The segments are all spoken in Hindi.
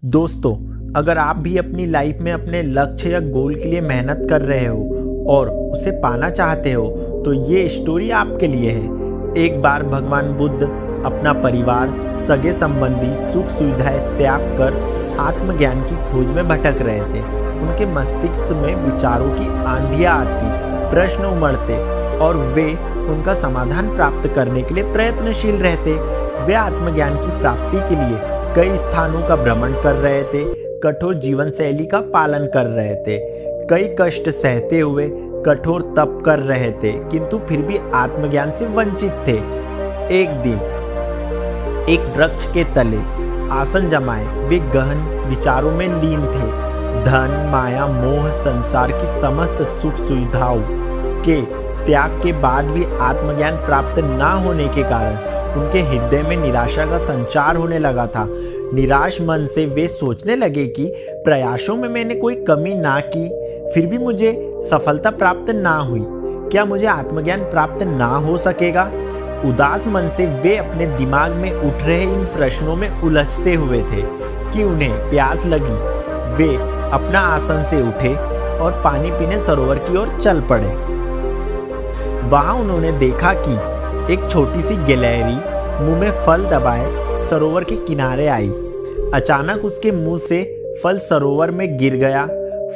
दोस्तों, अगर आप भी अपनी लाइफ में अपने लक्ष्य या गोल के लिए मेहनत कर रहे हो और उसे पाना चाहते हो तो ये स्टोरी आपके लिए है। एक बार भगवान बुद्ध अपना परिवार, सगे संबंधी, सुख सुविधाएं त्याग कर आत्मज्ञान की खोज में भटक रहे थे। उनके मस्तिष्क में विचारों की आंधियां आती, प्रश्न उमड़ते और वे उनका समाधान प्राप्त करने के लिए प्रयत्नशील रहते। वे आत्मज्ञान की प्राप्ति के लिए कई स्थानों का भ्रमण कर रहे थे, कठोर जीवन शैली का पालन कर रहे थे, कई कष्ट सहते हुए कठोर तप कर रहे थे, किंतु फिर भी आत्मज्ञान से वंचित थे। एक दिन एक वृक्ष के तले आसन जमाए वे गहन विचारों में लीन थे। धन, माया, मोह, संसार की समस्त सुख सुविधाओं के त्याग के बाद भी आत्मज्ञान प्राप्त ना होने के कारण उनके हृदय में निराशा का संचार होने लगा था। निराश मन से वे सोचने लगे कि प्रयासों में मैंने कोई कमी ना की, फिर भी मुझे सफलता प्राप्त ना हुई। क्या मुझे आत्मज्ञान प्राप्त ना हो सकेगा? उदास मन से वे अपने दिमाग में उठ रहे इन प्रश्नों में उलझते हुए थे कि उन्हें प्यास लगी। वे अपना आसन से उठे और पानी पीने सरोवर की ओर चल पड़े। वहां उन्होंने देखा कि एक छोटी सी गिलहरी मुंह में फल दबाए सरोवर के किनारे आई। अचानक उसके मुंह से फल सरोवर में गिर गया।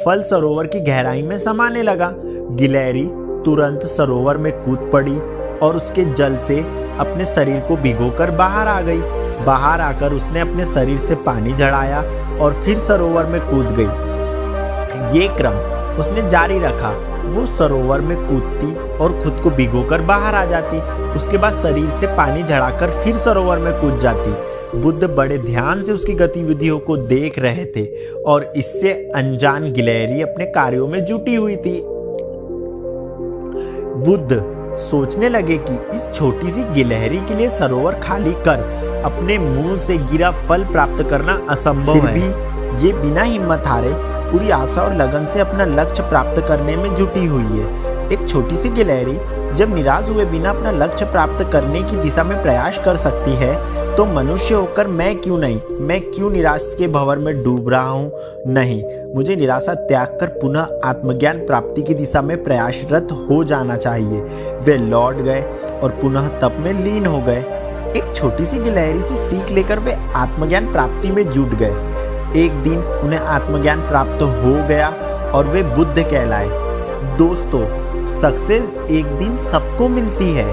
फल सरोवर की गहराई में समाने लगा। गिलहरी तुरंत सरोवर में कूद पड़ी और उसके जल से अपने शरीर को भिगोकर बाहर आ गई। बाहर आकर उसने अपने शरीर से पानी झड़ाया और फिर सरोवर में कूद गई। ये क्रम उसने जारी रखा। वो सरोवर में कूदती और खुद को भिगोकर बाहर आ जाती। उसके बाद शरीर से पानी झड़ाकर फिर सरोवर में कूद जाती। बुद्ध बड़े ध्यान से उसकी गतिविधियों को देख रहे थे और इससे अनजान गिलहरी अपने कार्यों में जुटी हुई थी। बुद्ध सोचने लगे कि इस छोटी सी गिलहरी के लिए सरोवर खाली कर अपने मुंह से गिरा फल प्राप्त करना असंभव है। भी ये बिना हिम्मत हारे पूरी आशा और लगन से अपना लक्ष्य प्राप्त करने में जुटी हुई है। एक छोटी सी गिलहरी जब निराश हुए बिना अपना लक्ष्य प्राप्त करने की दिशा में प्रयास कर सकती है तो मनुष्य होकर मैं क्यों नहीं? मैं क्यों निराश के भंवर में डूब रहा हूँ? नहीं, मुझे निराशा त्याग कर पुनः आत्मज्ञान प्राप्ति की दिशा में प्रयासरत हो जाना चाहिए। वे लौट गए और पुनः तप में लीन हो गए। एक छोटी सी गिलहरी से सीख लेकर वे आत्मज्ञान प्राप्ति में जुट गए। एक दिन उन्हें आत्मज्ञान प्राप्त हो गया और वे बुद्ध कहलाए। दोस्तों, सक्सेस एक दिन सबको मिलती है,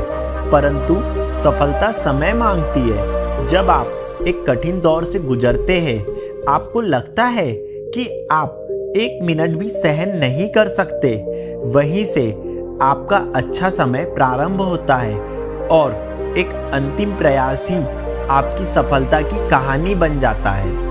परंतु सफलता समय मांगती है। जब आप एक कठिन दौर से गुजरते हैं, आपको लगता है कि आप एक मिनट भी सहन नहीं कर सकते, वहीं से आपका अच्छा समय प्रारंभ होता है और एक अंतिम प्रयास ही आपकी सफलता की कहानी बन जाता है।